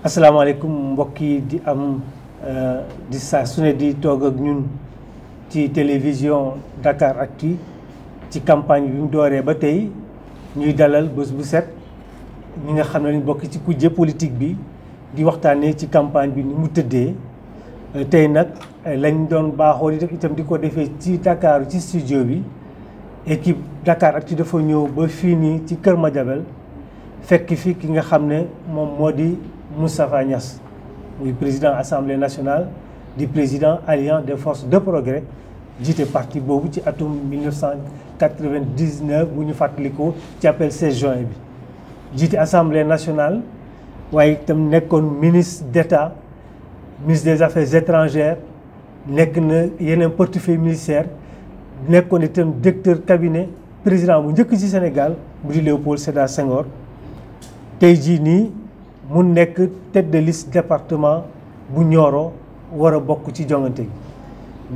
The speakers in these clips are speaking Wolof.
asalaamaaleykum mbokk yi di am di saa su ne di toog ak ñun ci télévision Dakaractu ci campagne bi mu dooree ba tey ñuy dalal bés bu set ñi nga xam ne ñu bokk ci kujje politique bi di waxtaanee ci campagne bi ni mu tëddee tey nag lañ doon baaxoo di def itam di ko defee ci Dakar ci studio bi équipe Dakaractu dafa ñëw ba fii nii ci Kër Madiabel fekk fi ki nga xam ne moom moo di Moustapha Niasse muy président assemblée nationale di président alliance des forces de progrès jiite parti boobu ci atum 1999 bu ñu fàttalikoo ci appel 16 juin bi jiite assemblée nationale waaye itam nekkoon ministre d'État ministre des affaires étrangères nekk na yeneen portefeuille ministère nekkoon itam directeur cabinet président bu njëkk ci Sénégal mu di Léopold Sédar Senghor tey jii nii mu nekk tête de liste département bu Nioro war a bokk ci joŋante gi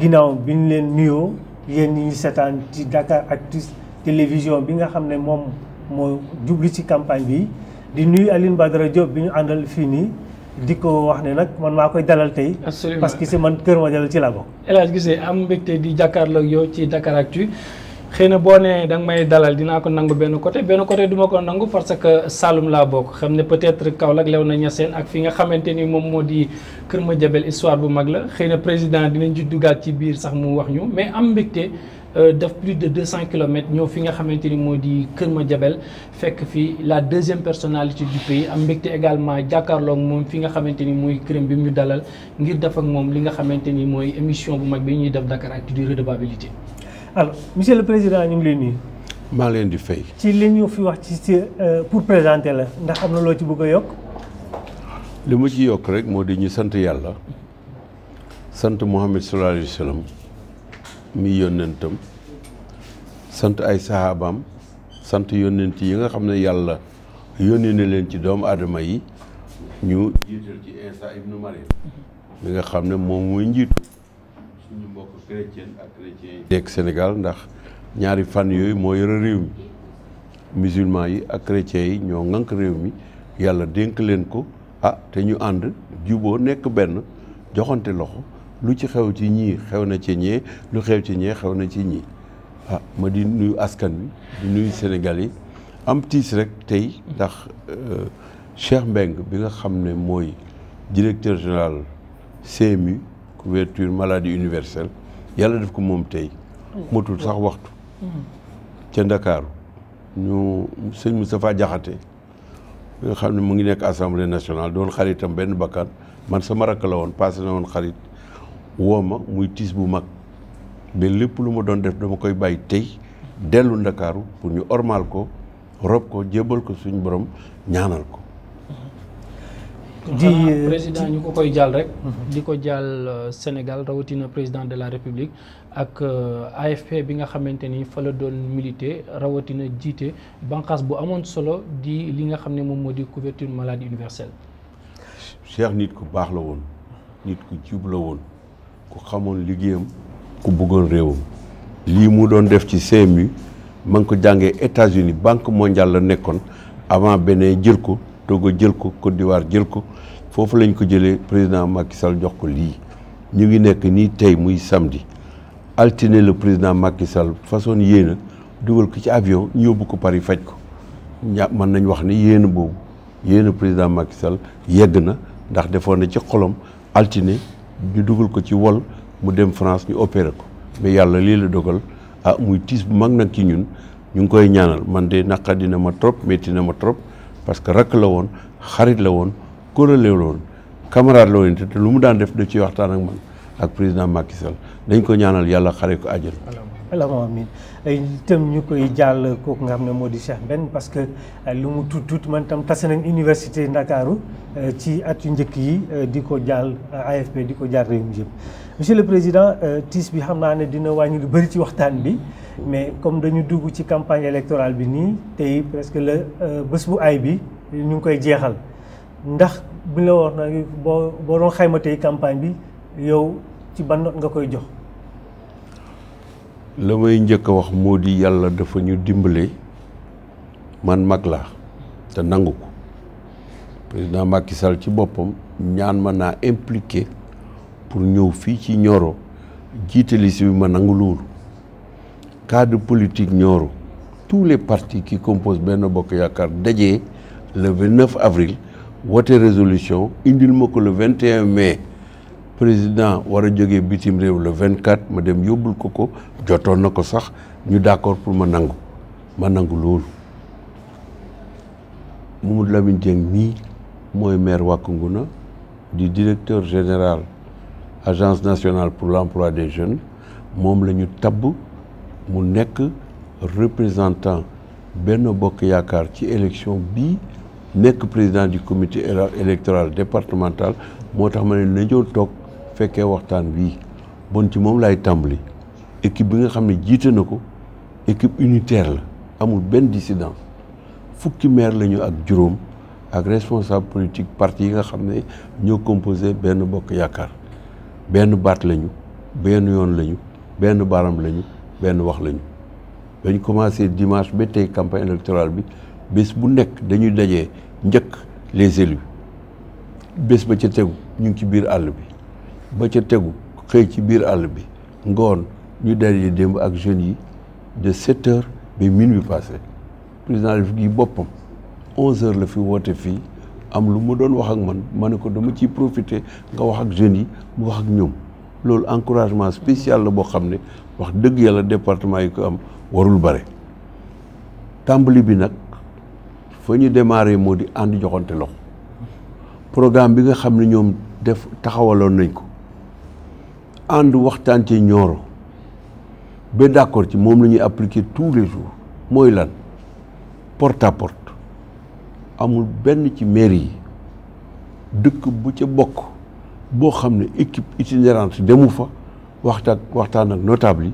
ginnaaw bi ñu leen nuyoo yéen ñi ñu seetaan ci Dakaractu télévision bi nga xam ne moom moo jublu ci campagne bi di nuyu Alioune Badara Diop bi ñu àndal fii nii di ko wax ne nag man maa koy dalal tey. absolument parce que si man Kër Madiabel ci la bokk. El Hadj gisee am mbégte di jàkkaarloog yow ci Dakaractu xëy na boo nee da nga may dalal dinaa ko nangu benn côté du ma ko nangu parce que Saloum laa bokk xam ne peut-être Kaolack Léona Niassène ak fi nga xamante ni moom moo di Kër Madiabel histoire bu mag la xëy na président dinañ ci duggaat ci biir sax mu wax ñu mais am mbégte def plus de 200 kilomètres ñëw fi nga xamante ni moo di Kër Madiabel fekk fi la deuxième personnalité du pays am mbégte également jàkkaarloog moom fi nga xamante ni mooy këram bi mu dalal ngir def ak moom li nga xamante ni mooy émission bu mag bi ñuy def Dakaractu di redevabilité. alors monsieur le président ñu ngi lay nuyu. maa leen di fay. ci li ñu fi wax ci pour présenter la ndax am na loo ci bëgg a yokk. li ma ci yokk rek moo di ñu sant yàlla sant Muhammad sallallahu alayhi wa sallam mi yónnentam sant ay sahabaam sant yónnent yi nga xam ne yàlla yónni na leen ci doomu aadama yi ñu jiital ci Isa ibnu Maryam mi nga xam ne moom mooy njiitu suñu mbokk chrétien ak chrétien yi nekk Sénégal ndax ñaari fan yooyu moo yore réew mi musulman yi ak chrétiens yi ñoo ŋànk réew mi yàlla dénk leen ko te ñu ànd juboo nekk benn joxante loxo lu ci xew ci ñii xew na ci ñee lu xew ci ñee xew na ci ñii ma di nuyu askan wi di nuyu Sénégal yi am tiis rek tey ndax Cheikh Mbengue bi nga xam ne mooy directeur général CMU couverture maladie universelle yàlla def ko moom tey motul sax waxtu ca Ndakaaru ñu sëñ Moustapha Diakhaté bi nga xam ne mu ngi nekk assemblée nationale doon xaritam benn bakkan man sama rakk la woon passé na woon xarit woo ma muy tiis bu mag ba lépp lu ma doon def dama koy bàyyi tey dellu Ndakaaru pour ñu ormal ko rob ko jébbal ko suñu borom ñaanal ko di président ñu ko koy jàll rek di ko jàll Sénégal rawatina président de la République ak AFP bi nga xamante ni fa la doon militer rawatina jiite banqaas bu amoon solo di li nga xam ne moom moo di couverture maladie universelle. Cheikh nit ku baax la woon nit ku jub la woon ku xamoon liggéeyam ku bëggoon réewam lii mu doon def ci CMU ma ngi ko jàngee États-Unis banque mondiale la nekkoon avant Bénin jël ko Togo jël ko Côte d'Ivoire jël ko foofu lañ ko jëlee président Macky Sall jox ko lii ñu ngi nekk nii tey muy samedi altine le président Macky Sall façon yéena dugal ko ci avion ñu yóbbu ko Paris faj ko mën nañ wax ni yéena boobu yéena président Macky Sall yegg na ndax defoon na ci xolom altine ñu dugal ko ci wol mu dem France ñu opéré ko mais yàlla lii la dogal muy tiis bu mag nag ci ñun ñu ngi koy ñaanal man de naqadi na ma trop métti na ma trop parce que rakk la woon xarit la woon kóolale la woon camarade la woon te lu mu daan def da ciy waxtaan ak man ak président Macky Sall dañ ko ñaanal yàlla xare ko àjjana. allahumma amiin itam ñu koy jàll kooku nga xam ne moo di Cheikh Mbengue parce que lu mu tuut man tam tase nañ université Ndakaaru ci at yu njëkk yi di ko jàll AFP di ko jàll réew mi yëpp. monsieur le président tiis bi xam naa ne dina wàññi lu bëri ci waxtaan bi mais comme dañu dugg ci campagne électorale bi nii tey presque la bés bu ay bi ñu ngi koy jeexal ndax bu ñu la wax na boo doon xayma tey campagne bi yow ci ban note nga koy jox. la may njëkk a wax moo di yàlla dafa ñu dimbale man mag laa te nangu ko président Macky Sall ci boppam ñaan ma naa impliqué pour ñëw fii ci Nioro jiite liste bi ma nangu loolu cadre politique Nioro tous les partis qui composent Benno Bokk Yaakaar dajee le 29 avril wote résolution indil ma ko le 21 mai président war a jógee bitim réew le 24 ma dem yóbbul ko jotoon na ko sax ñu d'accord pour ma nangu loolu Mamadou Lamine Dieng nii mooy maire Wack Ngouna di directeur général agence nationale pour l'emploi des jeunes moom la ñu tabb mu nekk représentant Benno Bokk Yaakaar ci élection bii nekk président du comité électoral départemental moo tax ma ne nañoo toog fekkee waxtaan bii bon ci moom laay tàmbali équipe bi nga xam ne jiite na ko équipe unitaire la amul benn dissident fukki maire lañu ak juróom ak responsable politique parti yi nga xam ne ñoo composé Benno Bokk Yaakaar benn baat lañu benn yoon lañu benn baram lañu benn wax lañu dañ commencé dimanche ba tey campagne électorale bi bés bu nekk dañuy dajee njëkk les élus bés ba ca tegu ñu ngi ci biir àll bi ba ca tegu xëy ci biir àll bi ngoon ñu dajee démb ak jeunes yi de 7 heures ba minuit passé président gi boppam 11 heures la fi woote fii am lu mu doon wax ak man ma ne ko dama ciy profiter nga wax ak jeunes yi mu wax ak ñoom loolu encouragement spécial la boo xam ne wax dëgg yàlla département yi ko am warul bare tàmbali bi nag fa ñu démarré moo di ànd joxante loxo programme bi nga xam ne ñoom def taxawaloon nañ ko ànd waxtaan ci Nioro ba d'accord ci moom la ñuy appliquer tous les jours mooy lan porte à porte amul benn ci mairie yi dëkk bu ca bokk boo xam ne équipe itinérante demu fa waxtaan ak notable yi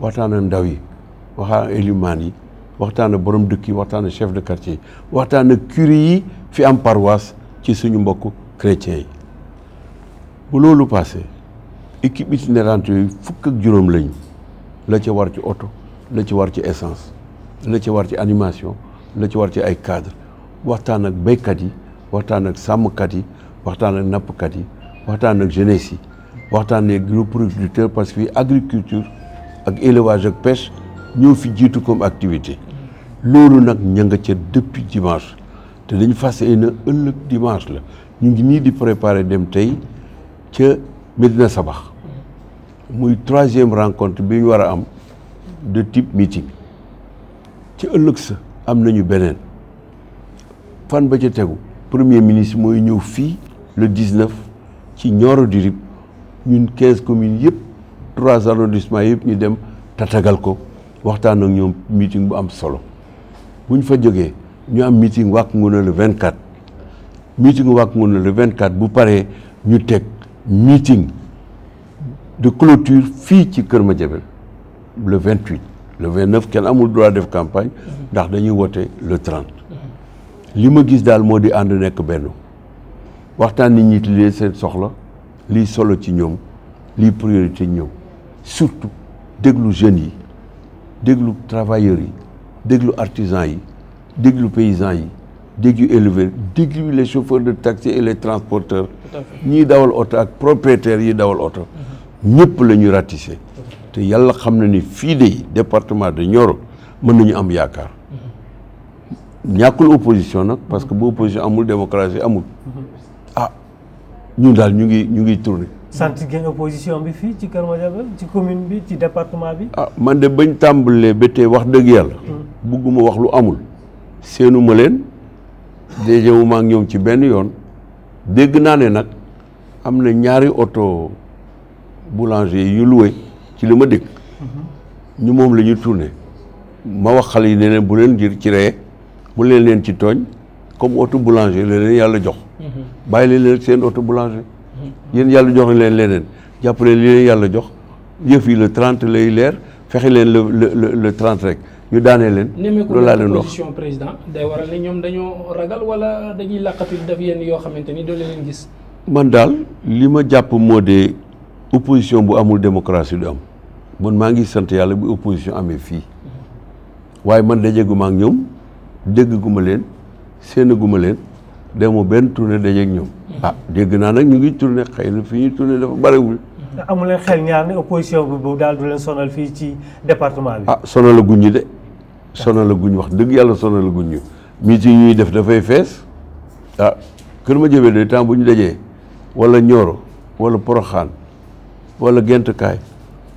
waxtaan ak ndaw yi waxtaan ak élimaan yi waxtaan ak borom dëkk yi waxtaan ak chef de quartier yi waxtaan ak curé yi fi am paroisse ci suñu mbokk chrétiens yi bu loolu passé équipe itinérante yooyu fukk ak juróom lañu la ca war ci oto la ci war ci essence la ci war ci animation la ci war ci ay cadre waxtaan ak béykat yi waxtaan ak sàmmkat yi waxtaan ak nappkat yi waxtaan ak jeunesse yi waxtaan ak gros producteurs parce que agriculture ak élevage ak pêche ñoo fi jiitu comme activité loolu nag ña nga ca depuis dimanche te dañu fas yéene ëllëg dimanche la ñu ngi nii di préparer dem tey ca Médina Sabax muy 3e rencontre bi ñu war a am de type meeting ci ëllëg sa am nañu beneen fan ba ca tegu premier ministre mooy ñëw fii le 19 ci Nioro du Rip ñun 15 communes yëpp 3 arrondissements yëpp ñu dem tatagal ko waxtaan ak ñoom meeting bu am solo bu ñu fa jógee ñu am meeting Wack Ngouna le 24 meeting Wack Ngouna le 24 bu paree ñu teg meeting de clôture fii ci Kër Madiabel le 28 le 29 kenn amul droit def campagne ndax dañuy wote le 30 li ma gis daal moo di ànd nekk benn waxtaan nit ñi li seen soxla lii solo ci ñoom lii priorité ñëw surtout déglu jeunes yi déglu travailleurs yi déglu artisans yi déglu paysans yi déglu éleveurs déglu les chauffeurs de taxi et les transporteurs ñii dawal oto ak propriétaires yi dawal oto ñëpp la ñu ratissé te yàlla xam na ni fii de département de Nioro mën nañu am yaakaar ñàkkul opposition nag parce que bu opposition amul démocratie amul ah ñun daal ñu ngi tourné. sant ngeen opposition bi fii ci Kër Madiabel ci commune bi ci département bi. ah man de bañ tàmbalee ba tey wax dëgg yàlla. bugguma wax lu amul. seenu ma leen déjewuma ak ñoom ci benn yoon dégg naa ne nag am na ñaari oto boulanger yu loué ci li ma dégg. ñu moom la ñu tourné ma wax xale yi ne leen bu leen ngir ci ree bu leen ci tooñ comme oto boulanger la leen yàlla jox. bàyyi leen seen oto boulanger. yéen yàlla jox leen leneen jàppale li leen yàlla jox yëf yi le 30 lay leer fexe leen le 30 rek ñu daanee leen. loolu laa leen wax opposition président day waral ne ñoom dañoo ragal wala dañuy làqatu def yenn yoo xamante ni doo leen gis. man daal li ma jàpp moo de opposition bu amul démocratie du am man maa ngi sant yàlla bu opposition amee fii waaye man dajeguma ak ñoom dégguma leen séenaguma leen demoo benn tournée dajeeg ñoom. ah dégg naa nag ñu ngi tourné xëy na fi ñuy tourné dafa bariwul. amu leen xel ñaar ne opposition bi boobu daal du leen sonal fii ci département bi. ah sonal a guñ ñi de sonal a guñ wax dëgg yàlla sonal a guñ ñu meeting ñuy def dafay fees ah Kër Madiabel de temps bu ñu dajee wala Nioro wala Porokhane wala Géntkaay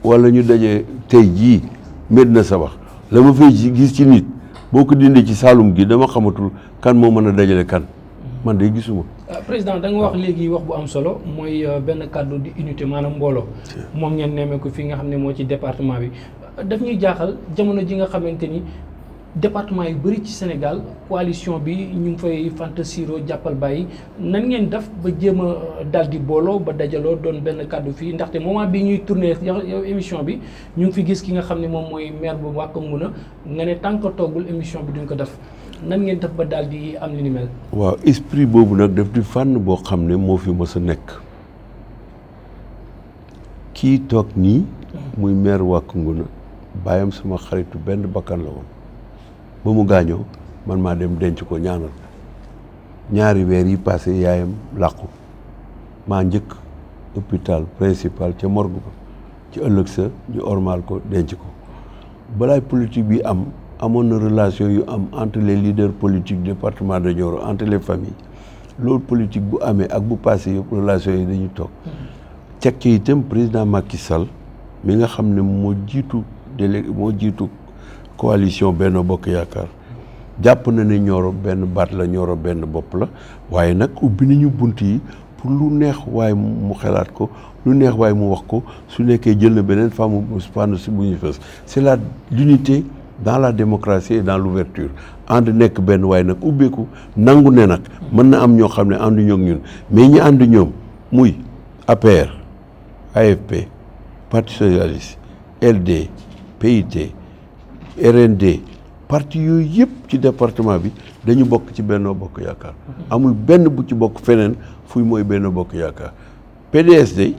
wala ñu dajee tey jii Médina Sabax la ma fay gis ci nit boo ko dindee ci Saalum gi dama xamatul kan moo mën a dajale kan man de gisuma. président da nga wax léegi wax bu am solo mooy benn kàddu di unité maanaam mbooloo moom ngeen nemmee ko fi nga xam ne moo ci département bi daf ñuy jaaxal jamono ji nga xamante ni département yu bëri ci Sénégal coalition bi ñu ngi fay fantasiro jàppal bàyyi nan ngeen def ba jéem a dal di booloo ba dajaloo doon benn kàddu fii ndaxte moment bi ñuy tourné yow émission bi ñu ngi fi gis ki nga xam ne moom mooy maire bu Wack Ngouna nga ne tant que toggul émission bi duñ ko def nan ngeen def ba daal di am li ni mel. waaw esprit boobu nag daf di fànn boo xam ne moo fi mës a nekk kii toog nii muy maire Wack Ngouna bàyyam sama xaritu benn bakkan la woon ba mu gaañoo man maa dem denc ko ñaanal ñaari weer yi passé yaayam làqu maa njëkk hôpital principal ca morgue ba ci ëllëg sa ñu ormal ko denc ko balaay politique bi amoon na relation yu am entre les leaders politiques département de Nioro entre les familles loolu politique bu amee ak bu passé yëpp relation yi dañuy toog ceg ci itam président Macky Sall mi nga xam ne moo jiitu coalition Benno Bokk Yaakaar jàpp na ne Nioro benn baat la Nioro benn bopp la waaye nag ubbi nañu bunt yi pour lu neex waaye mu xelaat ko lu neex waaye mu wax ko su nekkee jël na beneen femme fànn si bu ñu fës c'est l'unité dans la démocratie et dans l'ouverture ànd nekk benn waaye nag ubbeeku nangu ne nag mën na am ñoo xam ne àndu ñoo ñun mais ñi ànd ñoom muy APR AFP Parti socialiste LD PIT RND parti yooyu yëpp ci département bi dañu bokk ci Benno Bokk Yaakaar amul benn bu ci bokk feneen fuy mooy Benno Bokk Yaakaar PDS de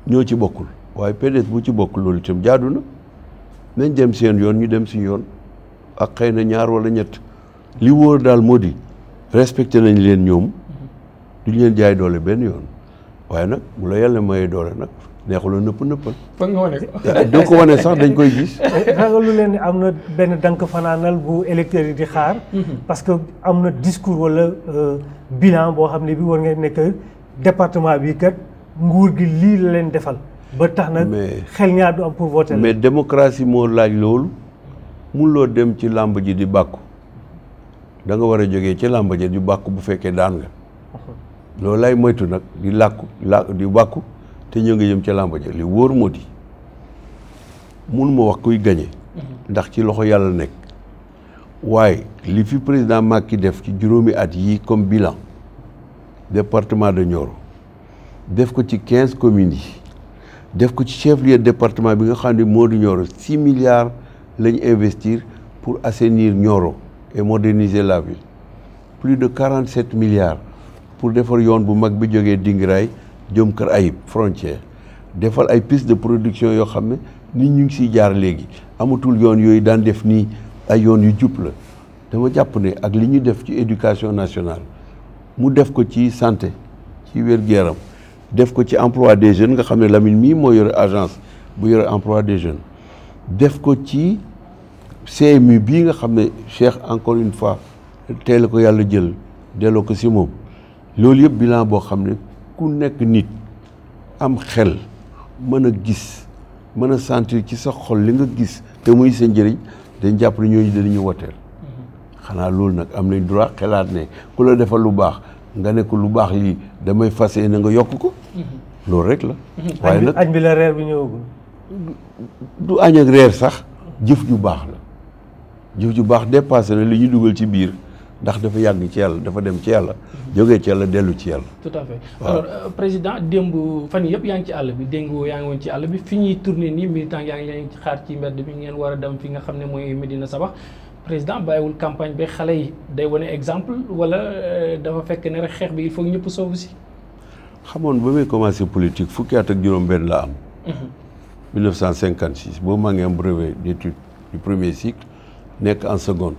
ñoo ci bokkul waaye PDS bu ci bokkul loolu itam jaadu na nañ dem seen yoon ñu dem suñu yoon ak xëy na ñaar wala ñett li wóor daal moo di respecté nañ leen ñoom duñ leen jaay doole benn yoon waaye nag bu la yàlla mayee doole nag neexuloo nëppal. foog nga wane doo ko wane sax dañ koy gis. ragalu leen ni am na benn dank fanaanal bu électeurs yi di xaar. parce que am na discours wala bilan boo xam ne bi war nga nekk département bi kat nguur gi lii la leen defal. ba tax na xel ñaar du am pour voter. mais démocratie moo laaj loolu mënuloo dem ci làmb ji di bàkku da nga war a jógee ci làmb ji di bàkku bu fekkee daan nga. loolu lay moytu nag di di bàkku. te ñoo ngi jëm ca làmba ja li wóor moo di mënuma wax kuy gañe ndax ci loxo yàlla nekk waaye li fi président Macky def ci juróomi at yii comme bilan département de Nioro def ko ci 15 communes yi def ko ci chef-lieu département bi nga xam ne moo di Nioro 6 milliards lañu investir pour assainir Nioro et moderniser la ville plus de 47 milliards pour defar yoon bu mag bi jógee Dingiraay jëm Kër Ayib frontière defal ay piste de production yoo xam ne nit ñu ngi siy jaar léegi amatul yoon yooyu daan def nii ay yoon yu jub la dama jàpp ne ak li ñu def ci éducation nationale mu def ko ci santé ci wér-gu-yaram def ko ci emploi des jeunes nga xam ne Lamine mii moo yore agence bu yore emploi des jeunes def ko ci CMU bii nga xam ne Cheikh encore une fois teel ko yàlla jël delloo ko si moom loolu yëpp bilan boo xam ne ku nekk nit am xel mën a gis mën a sentir ci sa xol li nga gis te muy sa njëriñ dañ jàpp ne ñooñu danañu woteel xanaa loolu nag am nañ droit xelaat ne ku la defal lu baax nga ne ko lu baax lii damay fas yéene nga yokk ko loolu rek la waaye nag añ bi la reer bi ñëwagul du añ ak reer sax jëf ju baax la jëf ju baax dépassé na li ñu dugal ci biir ndax dafa yàgg ci yàlla dafa dem ci yàlla jógee ci yàlla dellu ci yàlla. tout à fait alors président démb fan yëpp yaa ngi ci àll bi démb yaa ngi woon ci àll bi fi ñuy tourné nii militant yaa ngi leen ci xaar ci mbedd bi ngeen war a dem fi nga xam ne mooy Médina Sabax président bàyyiwul campagne bi xale yi day wane exemple wala dafa fekk ne rek xeex bi il faut ñëpp soobu si. xamoon ba may commencé politique fukki at ak juróom-benn la am. 1956 boobu maa ngi am brevet d'études du premier cycle nekk en seconde.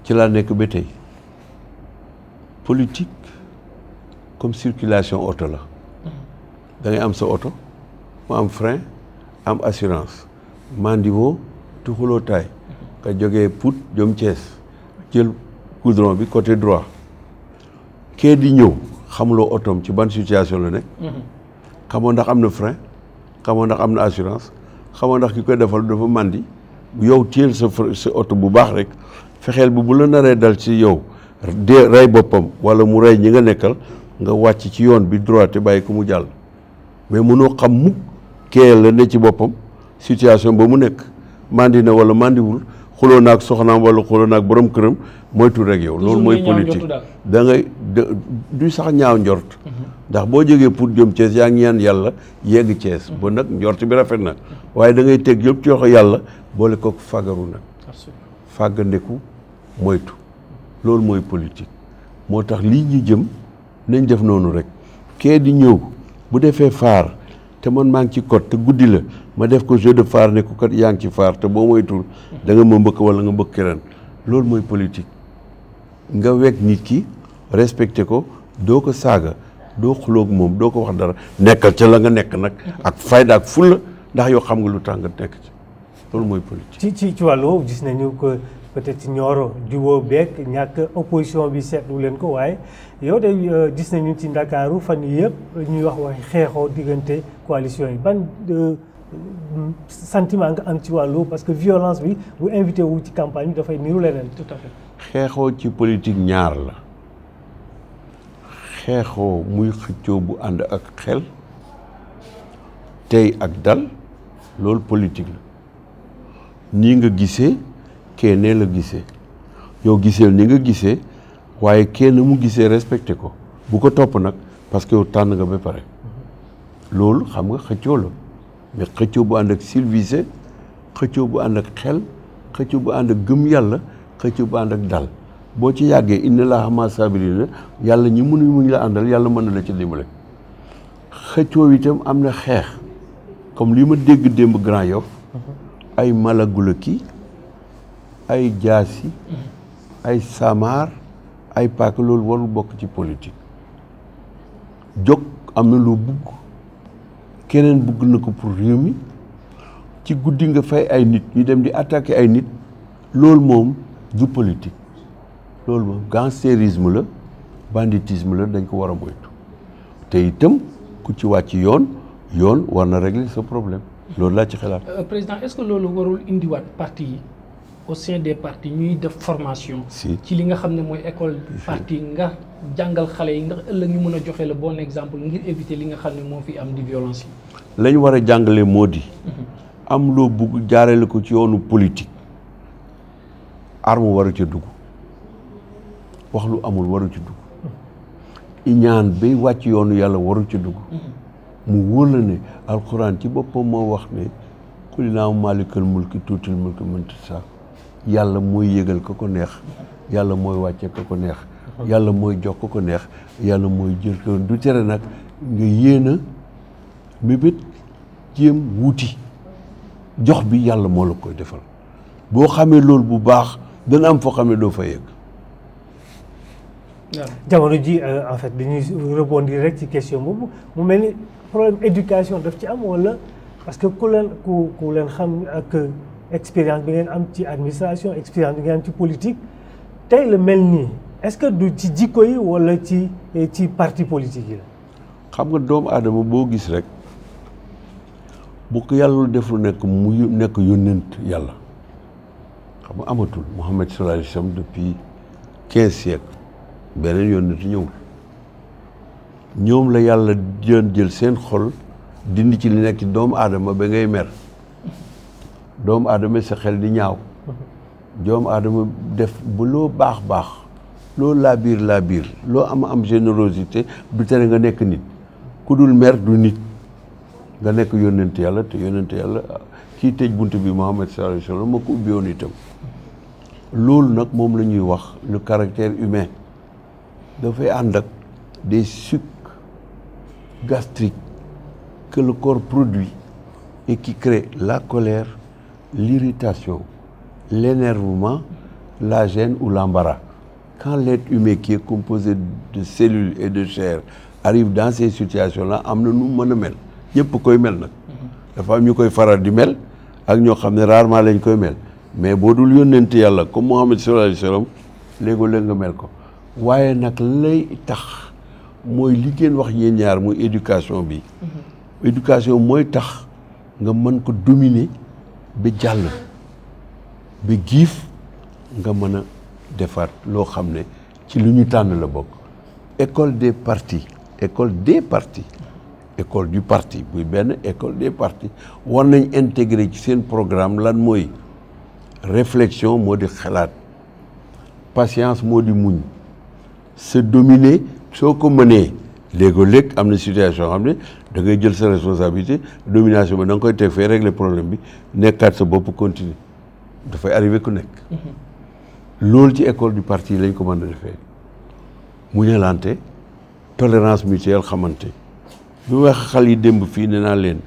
ci laa nekk ba tey politique comme circulation oto la da ngay am sa oto mu am frein am assurance mandiwoo tuxuloo taay nga jógee Pout jëm Thiès jël goudron bi côté droit kee di ñëw xamuloo otoom ci ban situation la nekk xamoo ndax am na frein xamoo ndax am na assurance xamoo ndax ki koy defal dafa mandi yow téel sa oto bu baax rek fexeel bu la naree dal ci yow rey boppam wala mu rey ñi nga nekkal nga wàcc ci yoon bi droit te bàyyi ko mu jàll mais mënoo xam mukk kee la ne ci boppam situation ba mu nekk mandi na wala mandiwul xuloo naag soxnaam wala xuloo naag borom këram moytu rek yow loolu mooy politique da ngay du sax ñaaw njort ndax boo jógee pour jëm Thiès yaa ngi ñaan yàlla yegg Thiès ba nag njort bi rafet na waaye da ngay teg yëpp ci loxo yàlla boole ko fagaru nag fàggandeku moytu loolu mooy politique moo tax lii ñu jëm nañ def noonu rek kee di ñëw bu defee faar te man maa ngi ci code te guddi la ma def ko jeu de phare ne ko kat yaa ngi ci faar te boo moytul da nga ma mbëkk wala nga mbëkk keneen loolu mooy politique nga wekk nit ki respecté ko doo ko saaga doo xuloog moom doo ko wax dara nekkal ca la nga nekk nag ak fayda ak fulla ndax yow xam nga lu tax nga nekk ci loolu mooy politique. ci wàllu woowu gis nañu que peut-être ci Nioro jubóo beeg ñàkk opposition bi seetlu leen ko waaye yow de gis nañu ci Ndakaaru fan yii yëpp ñuy wax xeexoo diggante coalition yi ban sentiment nga am ci wàllu parce que violence bi bu invité wu ci campagne bi dafay niru leneen. tout à fait xeexoo ci politique ñaar la xeexoo muy xëccoo bu ànd ak xel tey ak dal loolu politique la nii nga gisee kenn la gisee yow giseel ni nga gisee waaye kenn mu gisee respecté ko bu ko topp nag parce que yow tànn nga ba pare loolu xam nga xëccoo la mais xëccoo bu ànd ak civilisé xëccoo bu ànd ak xel xëccoo bu ànd ak gëm yàlla xëccoo bu ànd ak dal boo ci yàggee inna laaha maa saabiriina yàlla ñi muñ la àndal yàlla mën na la ci dimbale xëccoo itam am na xeex comme li ma dégg démb Grand Yoff ay malagula ki ay jaasi ay samaar ay paaka loolu warul bokk ci politique jóg am na loo bugg keneen bugg na ko pour réew mi ci guddi nga fay ay nit ñu dem di attaquer ay nit loolu moom du politique loolu moom gangstérisme la banditisme la dañ ko war a moytu te itam ku ci wàcc yoon war na régler ce problème loolu laa ci xalaat. Président est-ce que loolu warul indiwaat parti yi au sein des partis ñuy def formation. ci li nga xam ne mooy école parti nga jàngal xale yi ndax ëllëg ñu mën a joxe le bon exemple ngir éviter li nga xam ne moo fi am di violence yi. lañ war a jàngale moo di. am loo bugg jaarale ko ci yoonu politique arme waru ca dugg wax lu amul waru ci dugg iñaan bay wàcc yoonu yàlla waru ca dugg mu wóor la ne alxuraan ci boppam moo wax ne qul illahumma maalikal mulki tuutil mulki man tashaa yàlla mooy yëgal ko neex yàlla mooy wàcce ko neex yàlla mooy jox ko neex yàlla mooy jël ko du tere nag nga yéena mébét jéem wuuti jox bi yàlla moo la koy defal boo xamee loolu bu baax dana am foo xam ne doo fa yegg. jamono ji en fait dañuy rebondir rek ci question boobu mu mel ni problème éducation daf ci am wala parce que ku leen xam ak expérience bi ngeen am ci administration expérience bi ngeen am ci politique tey la mel nii est-ce que du ci jikko yi wala ci parti politique yi la. xam nga doomu aadama boo gis rek bu ko yàlla def lu nekk mu nekk yónnent yàlla xam nga amatul Muhammad sallallahu alayhi wa sallam depuis 15 siècles beneen yónnent ñëwul ñoom la yàlla jël seen xol dindi ci li nekk ci doomu aadama ba ngay mer doomu aadama sa xel di ñaaw doomu aadama def bu loo baax loo laa biir loo am générosité du tere nga nekk nit ku dul mer du nit nga nekk yónnent yàlla te yónnent yàlla kii tëj bunt bi Muhammad sallallahu alayhi wa sallam moo ko ubbi woon itam loolu nag moom la ñuy wax le caractère humain dafay ànd ak des sucs gastriques que le corps produit et qui créent la colère, l'irritation, l'énervement, la gêne ou l'embarras. quand l'être humain qui est composé de cellules et de chair arrive dans ces situations-là am na nu mën a mel ñëpp koy mel nag dafa am ñu koy faral di mel ak ñoo xam ne rarement lañ koy mel mais boo dul yónnent yàlla comme Muhammad sallallahu alayhi wa sallam léegoo-léeg nga mel ko waaye nag lay tax mooy li ngeen wax yéen ñaar muy éducation bi éducation mooy tax nga mën ko dominer ba jàll ba giif nga mën a defaat loo xam ne ci lu ñu tànn la bokk école des partis école du parti buy benn école des partis war nañ intégrer ci seen programme lan mooy réflexion moo di xalaat patience moo di muñ se dominer soo ko mënee léegoo-léeg am na situation xam ne da ngay jël sa responsabilité domination bi da nga koy teg fee régler problème bi nekkaat sa bopp continuer dafay arrivé ku nekk loolu ci école du parti lañ ko mën a defee muñalante tolérance mutuelle xamante bi ma wax xal yi démb fii ne naa leen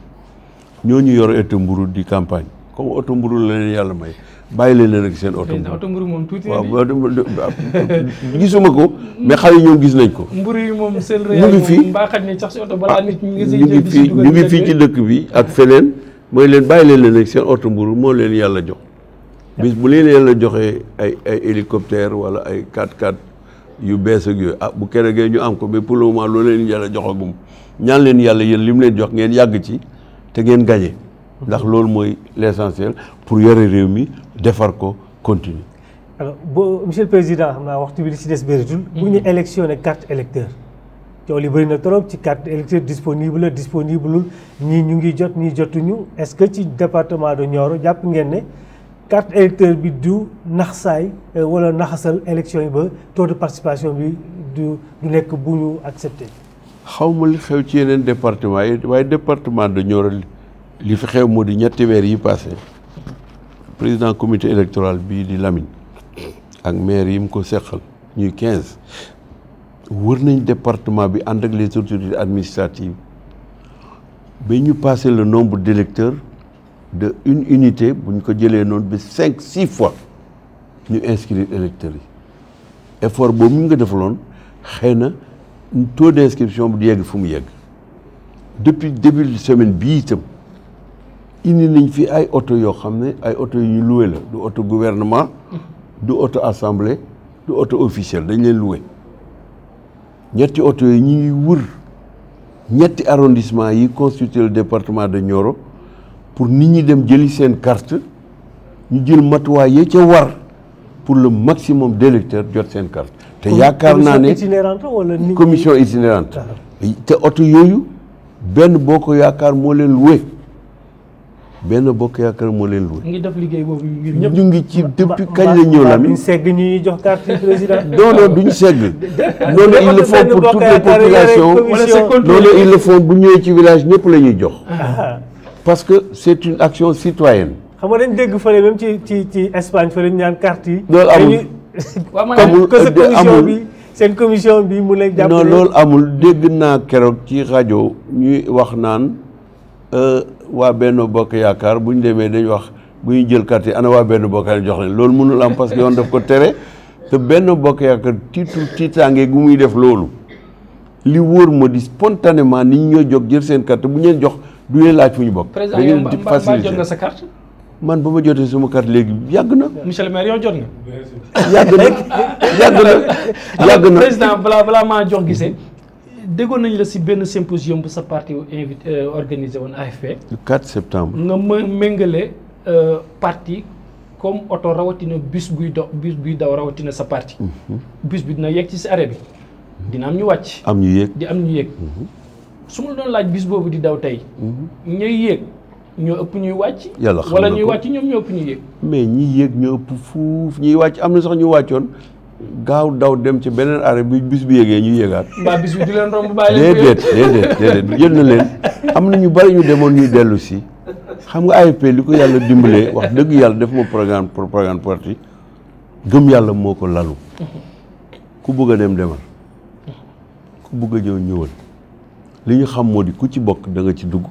ñooñu yor oto mburu di campagne comme oto mburu la leen yàlla may bàyyi leen rek seen oto mburu moom tuuti waaw gisuma ko mais xale yi ñoom gis nañ ko mburu yi moom seen ñu ngi fii mbaa xaj ne sax si oto balaa nit ñu ngi fii ci dëkk bi ak feneen mooy leen bàyyi leen rek seen oto mburu moo leen yàlla jox bis bu leen yàlla joxee ay hélicoptère wala ay 4x4 yu bees ak yooyu bu keroogee ñu am ko mais pour le moment loolu leen yàlla joxagum ñaan leen yàlla yéen li mu leen jox ngeen yàgg ci te ngeen gagné ndax loolu mooy l'essentiel pour yore réew mi defar ko continuer. alors monsieur le président xam naa waxtu bi li ci des bëritul. bu ñu électionné carte électeur coow li bëri na trop ci carte électeur disponible ñii ñu ngi jot ñii jotuñu est-ce que ci département de Nioro jàpp ngeen ne carte électeur bi du naxsaay wala naxasal élection yi ba taux de participation bi du nekk bu ñu accepté. xaw ma li xew ci yeneen département yi waaye département de Nioro li fi xew moo di ñetti weer yi passé président comité électoral bii di Lamine ak maire yi mu ko seqal ñuy 15 wër nañ département bi ànd ak les autorités administratives ba ñu passé le nombre d'électeurs de une unité bu ñu ko jëlee noonu ba 5-6 fois ñu inscrire électeurs yi effort boobu mu nga defaloon xëy na taux d'inscription bu di yegg fu mu yegg depuis début de semaine bii itam indi nañ fi ay oto yoo xam ne ay oto yu ñu loué la du oto gouvernement du oto assemblée du oto officiel dañ leen loué ñetti oto yi ñu ngi wër ñetti arrondissement yi constitué le département de Nioro pour nit ñi dem jëli seen carte ñu jël matuwaay yi ca war pour le maximum d'électeurs jot seen carte te yaakaar naa ne commission itinérante te oto yooyu benn boo ko yaakaar moo leen loué benn bokk yaakaar moo leen loué. ngi def liggéey boobu ngir ñëpp. ñu ngi ci depuis kañ la ñëw la. duñ segg ñu ñuy jox carte président. non duñ segg. loolu ils le font pour toutes les populations. loolu ils le font bu ñëwee ci village ñëpp la ñuy jox. parce que c'est une action citoyenne. xam nga dañ dégg fële même ci Espagne fële ñu ñaan carte yi. loolu amul amul seen commission bi mu lay jàppale. non loolu amul dégg naa keroog ci rajo ñuy wax naan. waa Benno Bokk Yaakaar bu ñu demee dañ wax bu ñu jël carte yi ana waa Benno Bokk Yaakaar jox leen loolu mënul am parce que yoon daf ko tere te Benno Bokk Yaakaar tiitaange gu muy def loolu li wóor moo di spontanément nit ñi ñoo jóg jël seen carte bu ñu leen jox du leen laaj fu ñu bokk. président yow mbaa jot nga sa carte. man ba ma jotee sama carte léegi yàgg na. monsieur le maire yow jot nga. yàgg na président balaa maa jox gisee. déggoon nañ la si benn symposium bu sa parti invité organisé woon AFP. le 4 septembre. nga méngale parti comme oto rawatina bus buy daw rawatina sa parti. bus bi dina yegg ci si arrêt bi. dina am ñu wàcc. am ñu yéeg di am ñu yéeg. su ma doon laaj bus boobu di daw tey. ñooy yéeg ñoo ëpp ñuy wàcc. yàlla xam wala ñuy wàcc ñoom ñoo ëpp ñuy yéeg. mais ñi yéeg ñoo ëpp fuuf ñuy wàcc am na sax ñu wàccoon. gaaw daw dem ci beneen arrêt bi bis bi yéegee ñu yéegaat. mbaa bis bi di leen romb bàyyi leen. déedéet jël na leen am na ñu bari ñu demoon ñuy dellu si xam nga AFP li ko yàlla dimbalee wax dëgg yàlla def ma propagande parti gëm yàlla moo ko lalu. ku bëgg a dem demal ku bëgg a ñëw ñëwal li ñu xam moo di ku ci bokk da nga ci dugg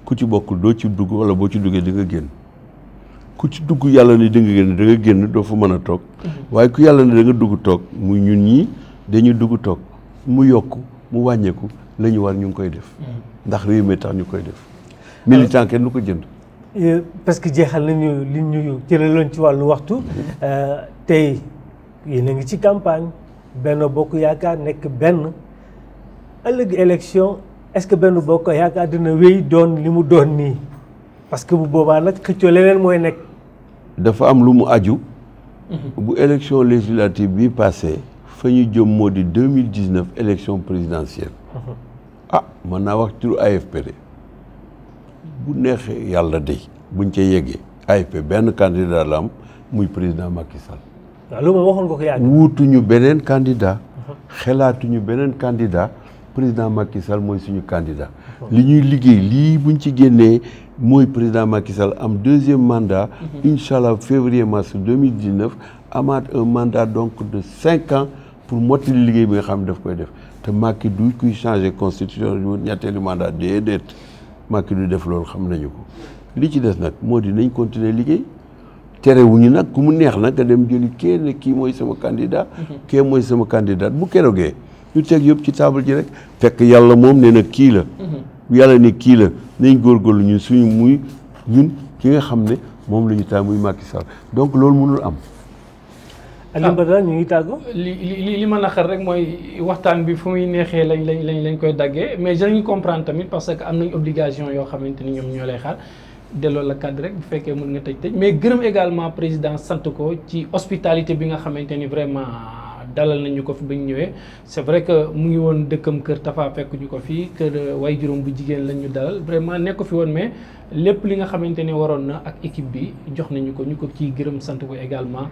ku ci bokkul doo ci dugg wala boo ci duggee di nga génn ku ci dugg yàlla ni da nga génn doo fa mën a toog waaye ku yàlla ne da nga dugg toog muy ñun ñii dañuy dugg toog mu yokk mu wàññeeku la ñu war ñu ngi koy def ndax réew mi tax ñu koy def militant kenn du ko jënd parce que jeexal nañu li ñu jëlaloon ci wàllu waxtu tey yéen a ngi ci campagne Benno Bokk Yaakaar nekk benn ëllëg élection est-ce que Benno Bokk Yaakaar dina wéy doon li mu doon nii parce que bu boobaa nag xëccoo leneen mooy nekk dafa am lu mu aju bu élection législative bi passé fa ñu jëm moo di 2019 élection présidentielle mën naa wax turu AFP bu neexee yàlla dey buñ ca yeggee AFP benn candidat la am muy président Macky Sall. waaw loolu moom waxoon nga ko yàgg. wuutuñu beneen candidat. xelaatuñu beneen candidat président Macky Sall mooy suñu candidat. li ñuy liggéey lii buñ ci génnee mooy président Macky Sall am deuxième mandat. incha allah février mars 2019 amaat un mandat donc de 5 ans pour mottali liggéey bi nga xam ne daf koy def te Macky du kuy changer constitution yu ñetteelu mandat déedéet. Macky du def loolu xam nañu ko li ci des nag moo di nañ continuer liggéey terewuñu nag ku mu neex nag nga dem jëli kenn kii mooy sama candidat kii mooy sama candidat bu keroogee ñu teg yëpp ci table ji rek fekk yàlla moom nee na kii la yàlla ne kii la nañ góorgóorlu ñun suñu muy ñun ki nga xam ne moom la ñu taal muy Macky Sall donc loolu mënul am Alioune Badara ñu ngi tàggoo. li ma naqar rek mooy waxtaan bi fu muy neexee lañ koy daggee mais dañuy comprendre tamit parce que am nañ obligation yoo xamante ni ñoom ñoo lay xaar delloo la cadre rek bu fekkee mën nga tëj mais gërëm également président sant ko ci hospitalité bi nga xamante ni vraiment dalal nañu ko fi ba ñu ñëwee c'est vrai que mu ngi woon dëkkam kër Tafa fekk ñu ko fii kër way juróom bu jigéen lañ ñu dalal vraiment nekk ko fi woon mais lépp li nga xamante ni waroon na ak équipe bi jox nañu ko ñu ko ciy gërëm sant ko également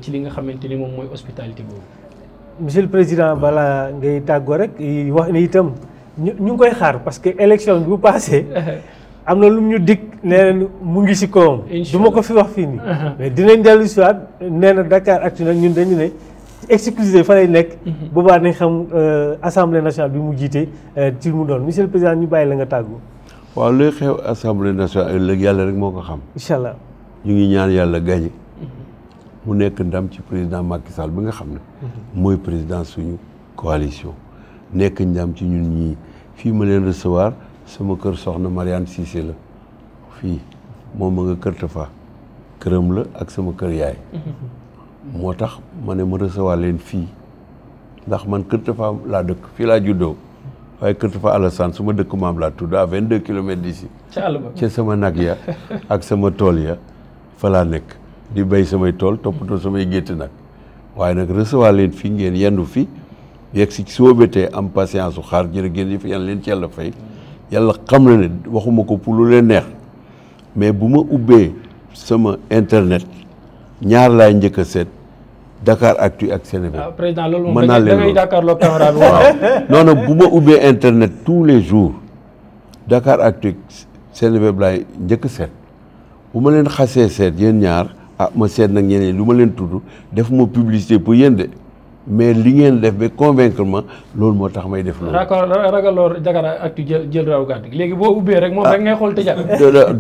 ci li nga xamante ni moom mooy hospitalité boobu. Monsieur le Président balaa ngay tàggoo rek wax ni itam ñu ngi koy xaar parce que élection bi bu passé am na lu ñu dig nee na mu ngi si kawam. du ma ko fi wax fii nii. mais dinañ dellu si waat nee na Dakaractu nag ñun dañu ne exclusif fa lay nekk. boobaa nañ xam assemblée nationale bi mu jiite ci mu doon Monsieur le Président ñu bàyyi la nga tàggoo. waaw luy xew assemblée nationale ëllëg yàlla rek moo ko xam. incha allah ñu ngi ñaan yàlla gagné. mu nekk ndam ci président Macky Sall bi nga xam ne. mooy président suñu coalition. nekk ndam ci ñun ñii fii ma leen recevoir sama kër soxna Mariane Cissé la fii moom ma nga kër Tafa këram la ak sama kër yaay. moo tax ma ne ma recevoir leen fii ndax man kër Tafa laa dëkk fii laa juddoo waaye kër Tafa Alassane su ma dëkk maam laa tudd à 22 kilomètres d'ici. ca sama nag ya ak sama tool ya fa laa nekk. di béy samay tool toppatoo samay gétt nag waaye nag recevoir leen fii ngeen yendu fi yegg si soo betee am patience su xaar jërë ngeen yi fi yan leen ci yàlla fay yàlla xam na ne waxuma ko pour lu leen neex mais bu ma ubbee sama internet ñaar laay njëkk a seet Dakaractu ak Seneweb. président loolu moom da ngay jàkkaarloo caméra bi waaw non non bu ma ubbee internet tous les jours Dakaractu ak Seneweb laay njëkk a seet bu ma leen xasee seet yéen ñaar. ma seet nag ñeneen lu ma leen tudd def ma publicité pour yéen de mais li ngeen def ba convaincre ma loolu moo tax may def loolu. ragaloo Dakaractu jël raw gàtt léegi boo ubbee rek moom rek ngay xool tëjaat.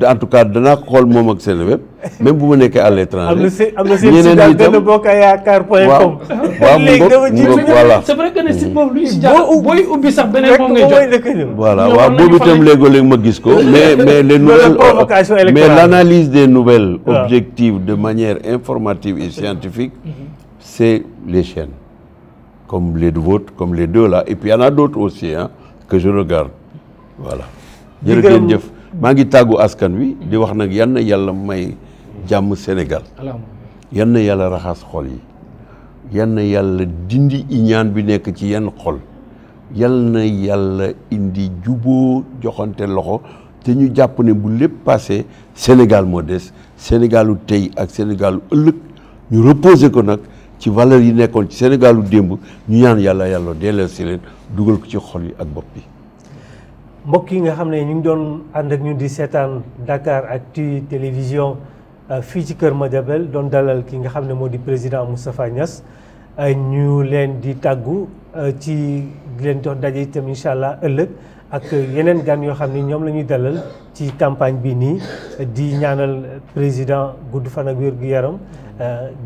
en tout cas danaa ko xool moom ak Seneweb même bu ma nekkee à l'étranger. am na seen site daal bennobokkayakar.com. waaw voilà. c'est vrai que ne site boobu lu ñu si jàpp booy ubbi sax beneen moom ngay jot. voilà waaw boobu itam léegoo-léeg ma gis ko mais les nouvelles mais l'analyse des nouvelles objectives de manière informative et scientifique c'est les chaînes. Comme les vôtres, comme les deux là. Et puis il y en a d'autres aussi hein, que je regarde. Voilà. jërëjëf maa ngi tàggu askan wi di wax nag yan na yàlla may jàmm Sénégal. yan na yàlla raxas xol yi. yan na yàlla dindi iñaan bi nekk ci yenn xol. yal na yàlla indi juboo joxante loxo te ñu jàpp ne bu lépp passé Sénégal moo des Sénégalu tey ak Sénégalu ëllëg ñu reposer ko nag. ci valeur yi nekkoon ci Sénégalu démb ñu ñaan yàlla delloo si leen dugal ko ci xol yi ak bopp bi. mbokk yi nga xam ne ñu ngi doon ànd ak ñun di seetaan Dakaractu télévision fii ci Kër Madiabel doon dalal ki nga xam ne moo di président Moustapha Niasse ñu leen di tàggu ci di leen jox daje itam incha allah ëllëg ak yeneen gan yoo xam ni ñoom la ñuy dalal ci campagne bi nii di ñaanal président gudd fan ak wér gu yaram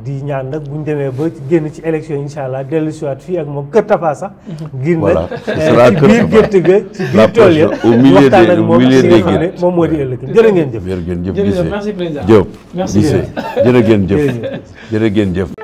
di ñaan nag bu ñu demee ba génn ci élection yi incha allah dellu si waat fii ak moom Kër Tafa sax. ngir nag ci biir gétt ga ci biir tool ya waxtaan ak moom ci nga xam ne moom moo di ëllëg jërë ngeen jëf. jërëjëf merci président Diop merci jërë ngeen jëf jërë ngeen jëf.